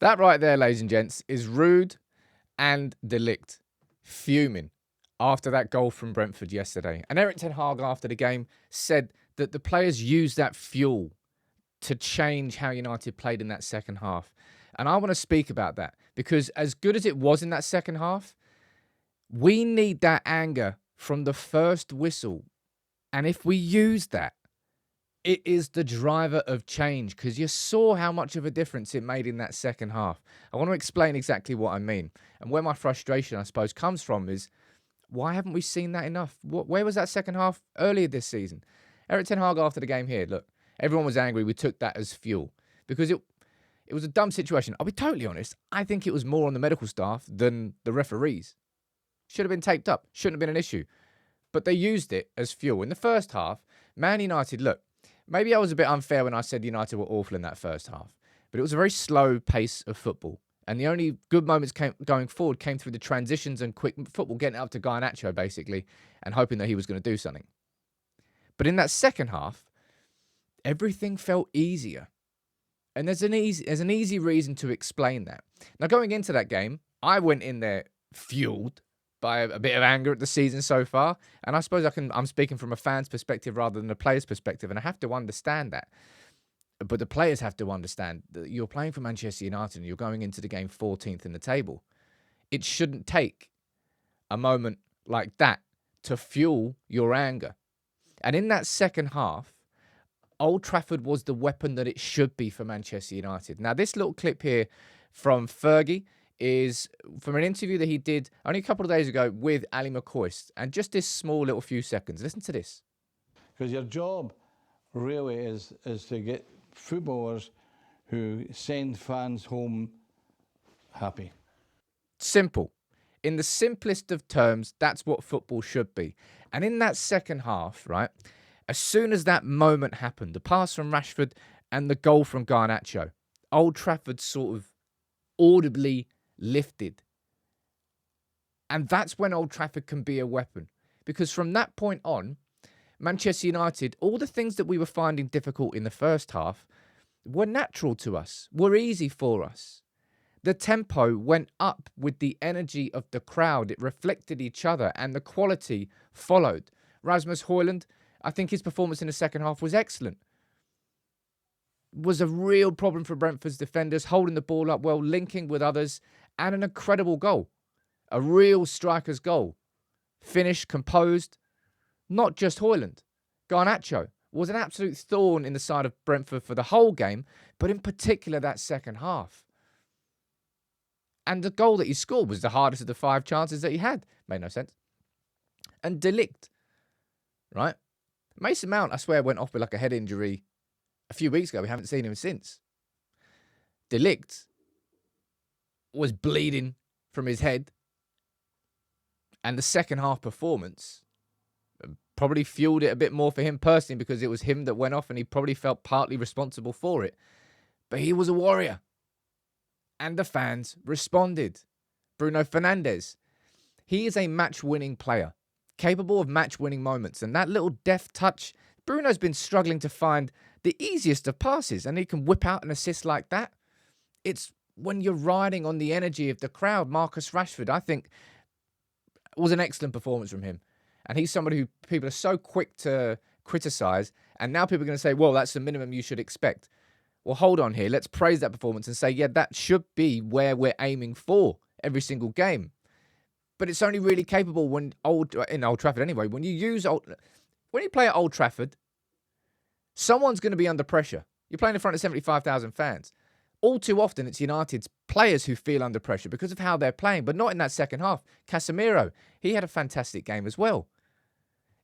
That right there, ladies and gents, is Rude and Ligt fuming after that goal from Brentford yesterday. And Eric Ten Hag, after the game, said that the players used that fuel to change how United played in that second half. And I want to speak about that because as good as it was in that second half, we need that anger from the first whistle. And if we use that, it is the driver of change because you saw how much of a difference it made in that second half. I want to explain exactly what I mean. And where my frustration, I suppose, comes from is why haven't we seen that enough? Where was that second half earlier this season? Eric Ten Hag after the game here, look, everyone was angry. We took that as fuel because it was a dumb situation. I'll be totally honest. I think it was more on the medical staff than the referees. Should have been taped up. Shouldn't have been an issue. But they used it as fuel. In the first half, Man United, look, maybe I was a bit unfair when I said United were awful in that first half. But it was a very slow pace of football. And the only good moments going forward came through the transitions and quick football, getting up to Garnacho, basically, and hoping that he was going to do something. But in that second half, everything felt easier. And there's an easy reason to explain that. Now, going into that game, I went in there fueled by a bit of anger at the season so far. And I suppose I'm speaking from a fan's perspective rather than a player's perspective. And I have to understand that. But the players have to understand that you're playing for Manchester United and you're going into the game 14th in the table. It shouldn't take a moment like that to fuel your anger. And in that second half, Old Trafford was the weapon that it should be for Manchester United. Now, this little clip here from Fergie is from an interview that he did only a couple of days ago with Ali McCoist. And just this small little few seconds. Listen to this. Because your job really is to get footballers who send fans home happy. Simple. In the simplest of terms, that's what football should be. And in that second half, right, as soon as that moment happened, the pass from Rashford and the goal from Garnacho, Old Trafford sort of audibly lifted. And that's when Old Trafford can be a weapon. Because from that point on, Manchester United, all the things that we were finding difficult in the first half were natural to us, were easy for us. The tempo went up with the energy of the crowd. It reflected each other and the quality followed. Rasmus Højlund, I think his performance in the second half was excellent. Was a real problem for Brentford's defenders, holding the ball up well, linking with others, and an incredible goal. A real striker's goal. Finished, composed. Not just Højlund. Garnacho was an absolute thorn in the side of Brentford for the whole game, but in particular that second half. And the goal that he scored was the hardest of the 5 chances that he had. Made no sense. And Ligt, right? Mason Mount, I swear, went off with like a head injury a few weeks ago. We haven't seen him since. Ligt was bleeding from his head. And the second half performance probably fueled it a bit more for him personally because it was him that went off and he probably felt partly responsible for it. But he was a warrior. And the fans responded. Bruno Fernandes, he is a match-winning player, capable of match-winning moments. And that little deft touch, Bruno's been struggling to find the easiest of passes, and he can whip out an assist like that. It's when you're riding on the energy of the crowd. Marcus Rashford, I think, was an excellent performance from him. And he's somebody who people are so quick to criticise, and now people are going to say, well, that's the minimum you should expect. Well, hold on here. Let's praise that performance and say, yeah, that should be where we're aiming for every single game. But it's only really capable in Old Trafford anyway. When you play at Old Trafford, someone's going to be under pressure. You're playing in front of 75,000 fans. All too often, it's United's players who feel under pressure because of how they're playing, but not in that second half. Casemiro, he had a fantastic game as well.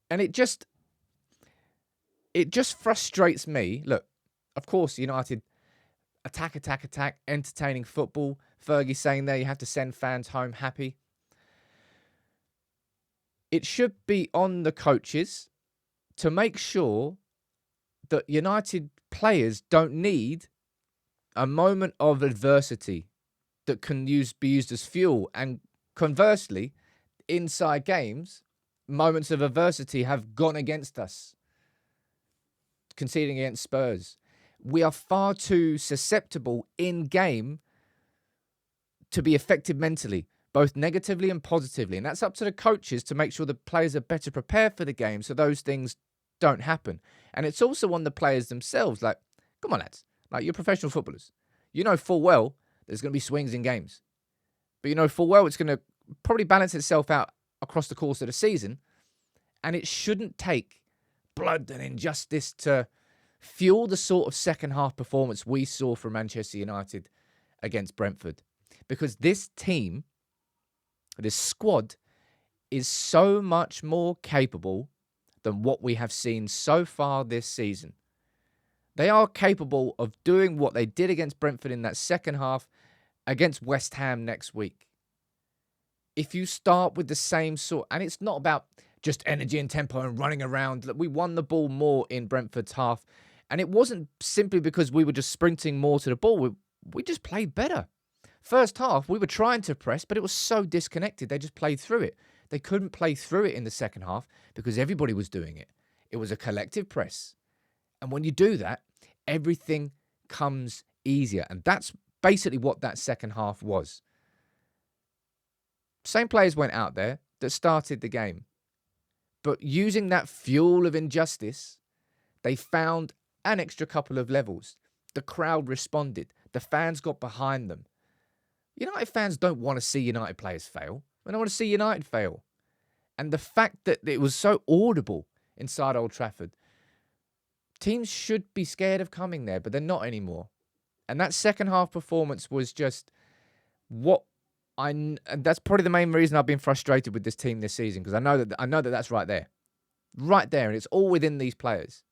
And it just frustrates me. Look, of course, United attack, entertaining football. Fergie saying there, you have to send fans home happy. It should be on the coaches to make sure that United players don't need a moment of adversity that can be used as fuel. And conversely, inside games, moments of adversity have gone against us. Conceding against Spurs. We are far too susceptible in game to be effective mentally, both negatively and positively. And that's up to the coaches to make sure the players are better prepared for the game so those things don't happen. And it's also on the players themselves. Like, come on, lads. Like, you're professional footballers. You know full well there's going to be swings in games. But you know full well it's going to probably balance itself out across the course of the season. And it shouldn't take blood and injustice to fuel the sort of second half performance we saw from Manchester United against Brentford. Because this team, this squad, is so much more capable than what we have seen so far this season. They are capable of doing what they did against Brentford in that second half against West Ham next week. If you start with the same sort, and it's not about just energy and tempo and running around. We won the ball more in Brentford's half, and it wasn't simply because we were just sprinting more to the ball. We just played better. First half, we were trying to press, but it was so disconnected. They just played through it. They couldn't play through it in the second half because everybody was doing it. It was a collective press. And when you do that, everything comes easier. And that's basically what that second half was. Same players went out there that started the game. But using that fuel of injustice, they found an extra couple of levels. The crowd responded. The fans got behind them. United fans don't want to see United players fail. They don't want to see United fail. And the fact that it was so audible inside Old Trafford, teams should be scared of coming there, but they're not anymore. And that second half performance was just and that's probably the main reason I've been frustrated with this team this season, because I know that that's right there. Right there, and it's all within these players.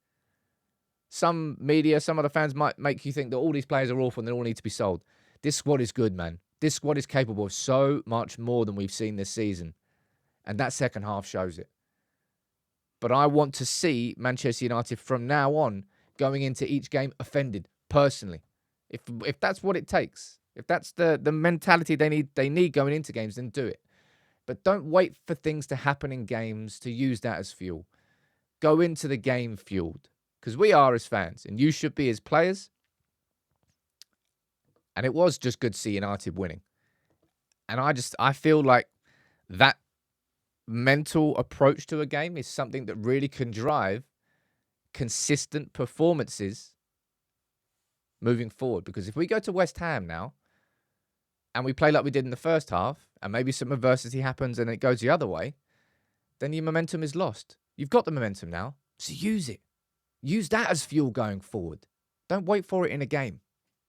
Some media, some other fans might make you think that all these players are awful and they all need to be sold. This squad is good, man. This squad is capable of so much more than we've seen this season. And that second half shows it. But I want to see Manchester United from now on going into each game offended, personally. If that's what it takes, if that's the mentality they need going into games, then do it. But don't wait for things to happen in games to use that as fuel. Go into the game fueled. Because we are as fans, and you should be as players. And it was just good to see United winning. And I feel like that mental approach to a game is something that really can drive consistent performances moving forward. Because if we go to West Ham now and we play like we did in the first half, and maybe some adversity happens and it goes the other way, then your momentum is lost. You've got the momentum now, so use it. Use that as fuel going forward. Don't wait for it in a game.